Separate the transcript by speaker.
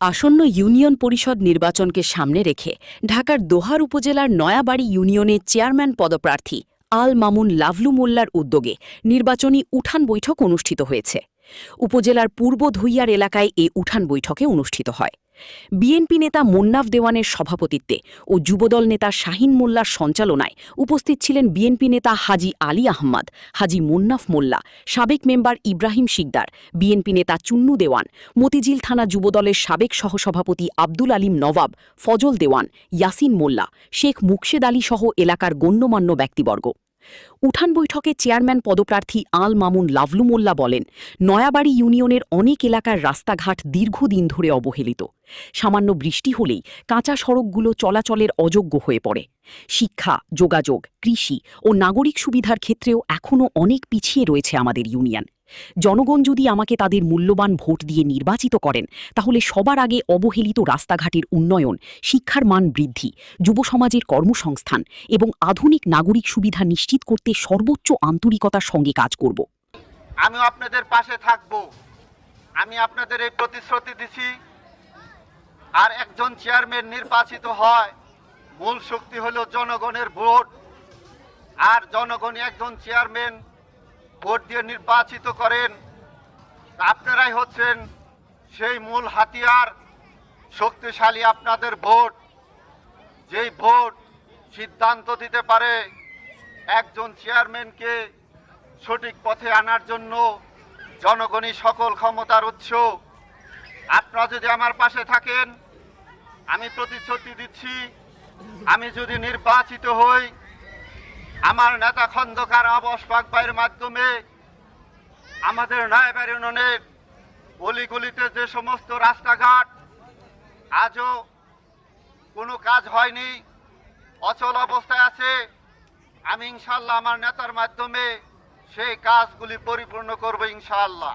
Speaker 1: আসন্ন ইউনিয়ন পরিষদ নির্বাচনকে সামনে রেখে ঢাকার দোহার উপজেলার নয়াবাড়ি ইউনিয়নের চেয়ারম্যান পদপ্রার্থী আল মামুন লাভলু মোল্লার উদ্যোগে নির্বাচনী উঠান বৈঠক অনুষ্ঠিত হয়েছে। উপজেলার পূর্ব ধুইয়ার এলাকায় এ উঠান বৈঠকে অনুষ্ঠিত হয়। বিএনপি নেতা মোন্নাফ দেওয়ানের সভাপতিত্বে ও যুবদল নেতা শাহিন মোল্লার সঞ্চালনায় উপস্থিত ছিলেন বিএনপি নেতা হাজি আলী আহমদ, হাজি মোন্নাফ মোল্লা, সাবেক মেম্বার ইব্রাহিম শিকদার, বিএনপি নেতা চুন্নু দেওয়ান, মতিঝিল থানা যুবদলের সাবেক সহসভাপতি আব্দুল আলীম নবাব, ফজল দেওয়ান, ইয়াসিন মোল্লা, শেখ মুকশেদ আলী সহ এলাকার গণ্যমান্য ব্যক্তিবর্গ। উঠান বৈঠকে চেয়ারম্যান পদপ্রার্থী আল মামুন লাভলু মোল্লা বলেন, নয়াবাড়ি ইউনিয়নের অনেক এলাকার রাস্তাঘাট দীর্ঘদিন ধরে অবহেলিত। সামান্য বৃষ্টি হলেই কাঁচা সড়কগুলো চলাচলের অযোগ্য হয়ে পড়ে। শিক্ষা, যোগাযোগ, কৃষি ও নাগরিক সুবিধার ক্ষেত্রেও এখনও অনেক পিছিয়ে রয়েছে আমাদের ইউনিয়ন। জনগণ যদি আমাকে তাদের মূল্যবান ভোট দিয়ে নির্বাচিত করেন, তাহলে সবার আগে অবহেলিত রাস্তাঘাটের উন্নয়ন, শিক্ষার মান বৃদ্ধি, যুব সমাজের কর্মসংস্থান এবং আধুনিক নাগরিক সুবিধা নিশ্চিত করতে সর্বোচ্চ আন্তরিকতার সঙ্গে কাজ করব।
Speaker 2: আমি আপনাদের পাশে থাকব। আমি আপনাদের এই প্রতিশ্রুতি দিছি। আর একজন চেয়ারম্যান নির্বাচিত হয়, মূল শক্তি হলো জনগণের ভোট। আর জনগণই একজন চেয়ারম্যান ভোট দিয়ে নির্বাচিত করেন। আপনারাই হচ্ছেন সেই মূল হাতিয়ার, শক্তিশালী আপনাদের ভোট। যেই ভোট সিদ্ধান্ত দিতে পারে একজন চেয়ারম্যানকে সঠিক পথে আনার জন্য। জনগণই সকল ক্ষমতার উৎস। আপনারা যদি আমার পাশে থাকেন, আমি প্রতিশ্রুতি দিচ্ছি, আমি যদি নির্বাচিত হই, আমার নেতা খন্দকার আবস পাকবাইয়ের মাধ্যমে আমাদের নয়াবাড়ি ইউনিয়নের অলিগলিতে যে সমস্ত রাস্তাঘাট আজও কোনো কাজ হয়নি, অচল অবস্থায় আছে, আমি ইনশাআল্লাহ আমার নেতার মাধ্যমে সেই কাজগুলি পরিপূর্ণ করব ইনশাআল্লাহ।